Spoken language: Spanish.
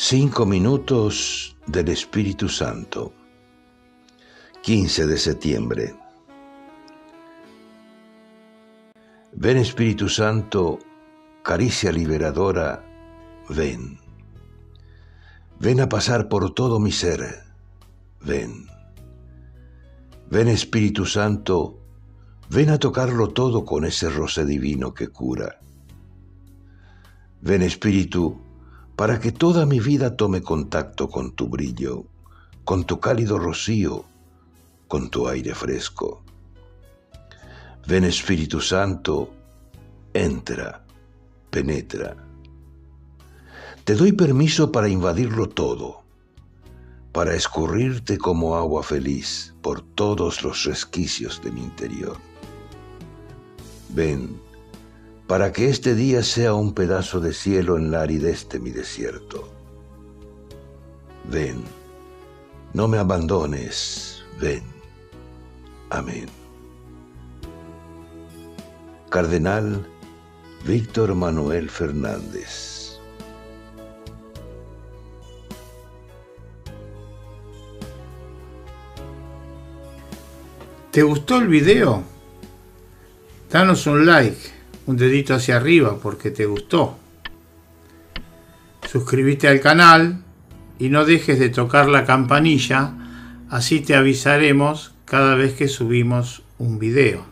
5 minutos del Espíritu Santo. 15 de septiembre. Ven Espíritu Santo, caricia liberadora, ven. Ven a pasar por todo mi ser, ven. Ven Espíritu Santo, ven a tocarlo todo con ese roce divino que cura. Ven Espíritu, para que toda mi vida tome contacto con tu brillo, con tu cálido rocío, con tu aire fresco. Ven Espíritu Santo, entra, penetra. Te doy permiso para invadirlo todo, para escurrirte como agua feliz por todos los resquicios de mi interior. Ven, para que este día sea un pedazo de cielo en la aridez de mi desierto. Ven, no me abandones, ven. Amén. Cardenal Víctor Manuel Fernández. ¿Te gustó el video? Danos un like, un dedito hacia arriba porque te gustó. Suscríbete al canal y no dejes de tocar la campanilla, así te avisaremos cada vez que subimos un video.